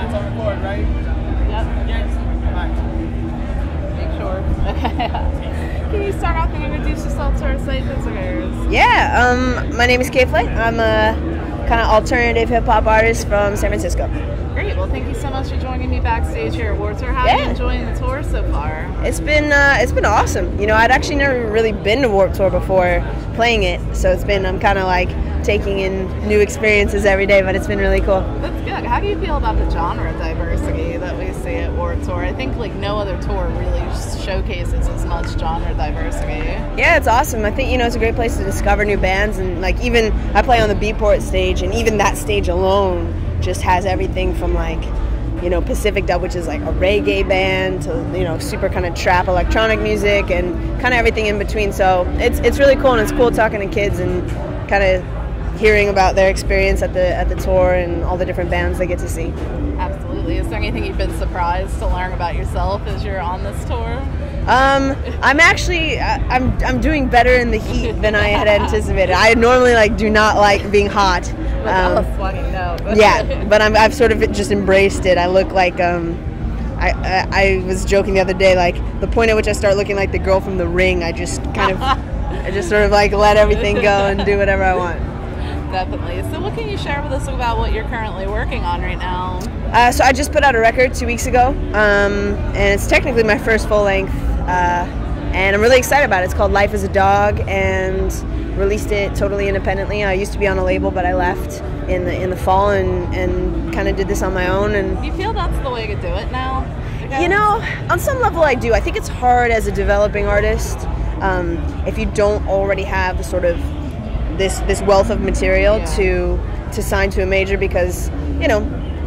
it's on record, right? Yep. Yes. Bye. Make sure. Okay. Can you start off and introduce yourself to our site visitors? Yeah, my name is K.Flay. I'm a kind of alternative hip-hop artist from San Francisco. Great. Well, thank you so much for joining me backstage here at Warped Tour. How are you enjoying the tour so far? It's been awesome. You know, I'd actually never really been to Warped Tour before playing it, so I'm kind of like taking in new experiences every day, but it's been really cool. That's good. How do you feel about the genre diversity that we see at Warped Tour? I think like no other tour really showcases as much genre diversity. Yeah, it's awesome. I think, it's a great place to discover new bands, and like even I play on the Beatport stage, and even that stage alone just has everything from like, Pacific Dub, which is like a reggae band, to, super kind of trap electronic music and kind of everything in between. So it's really cool, and it's cool talking to kids and kind of hearing about their experience at the tour and all the different bands they get to see. Absolutely. Is there anything you've been surprised to learn about yourself as you're on this tour? I'm doing better in the heat than I had anticipated. I normally do not like being hot. Yeah, but I've sort of just embraced it. I look like I was joking the other day, like the point at which I start looking like the girl from The Ring, I just sort of like let everything go and do whatever I want. Definitely. So what can you share with us about what you're currently working on right now? So I just put out a record 2 weeks ago, and it's technically my first full length, and I'm really excited about it. It's called Life as a Dog, and released it totally independently. I used to be on a label, but I left in the fall and kind of did this on my own. And do you feel that's the way to do it now? On some level I do. I think it's hard as a developing artist if you don't already have the sort of this wealth of material to sign to a major, because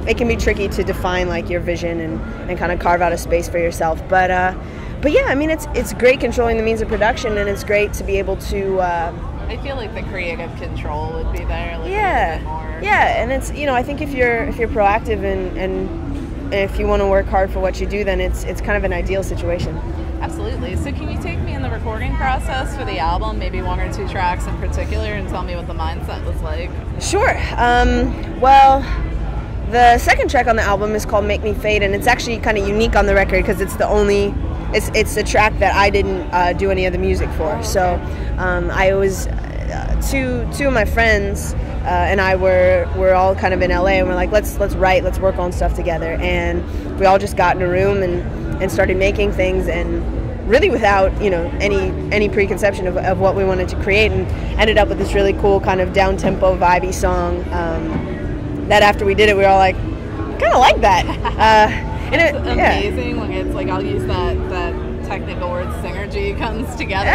it can be tricky to define like your vision and kind of carve out a space for yourself. But yeah, I mean it's great controlling the means of production, and it's great to be able to. I feel like the creative control would be there. Like, yeah, a bit more. Yeah, and it's I think if you're proactive and if you want to work hard for what you do, then it's kind of an ideal situation. Absolutely. So can you take me in the recording process for the album, maybe one or two tracks in particular, and tell me what the mindset was like? Sure. Well, the second track on the album is called Make Me Fade, and it's actually kind of unique on the record because it's the only, it's a track that I didn't do any of the music for. So I was, two of my friends and I were all kind of in LA, and we're like, let's write, let's work on stuff together. And we all just got in a room and started making things, and really without any preconception of what we wanted to create, and ended up with this really cool kind of down-tempo vibey song that after we did it we were all like, kind of like that. It's amazing when it's like, I'll use that technical word, synergy comes together.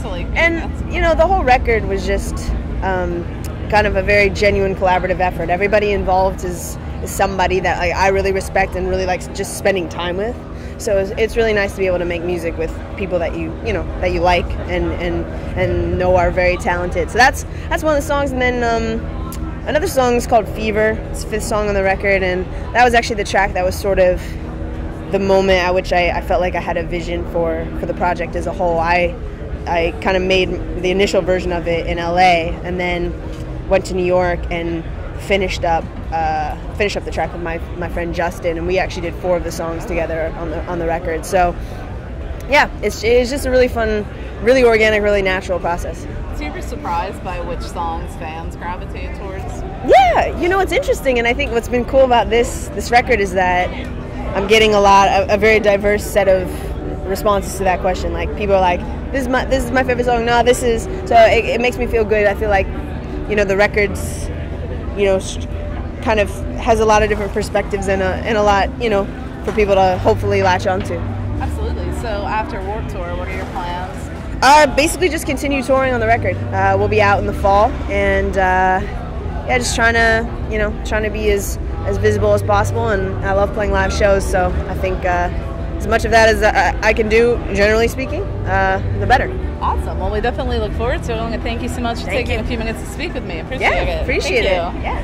To like, and the whole record was just kind of a very genuine collaborative effort. Everybody involved is somebody that I really respect and really like just spending time with. So it's really nice to be able to make music with people that you like and know are very talented. So that's one of the songs. And then another song is called Fever. It's the fifth song on the record, and that was actually the track that was sort of the moment at which I felt like I had a vision for the project as a whole. I kind of made the initial version of it in LA, and then went to New York and finished up the track with my friend Justin, and we actually did 4 of the songs together on the record. So yeah, it's just a really fun, really organic, really natural process. So you were surprised by which songs fans gravitate towards? Yeah, it's interesting, and I think what's been cool about this record is that I'm getting a very diverse set of responses to that question. Like, people are like, this is my favorite song. No, this is. So it makes me feel good. I feel like the record's kind of has a lot of different perspectives and a lot for people to hopefully latch onto. Absolutely. So after Warped Tour, what are your plans? Basically just continue touring on the record. We'll be out in the fall, and just trying to be as visible as possible. And I love playing live shows, so I think as much of that as I can do, generally speaking, the better. Awesome. Well, we definitely look forward to it. And thank you so much for taking a few minutes to speak with me. Appreciate it. Appreciate it. Yeah.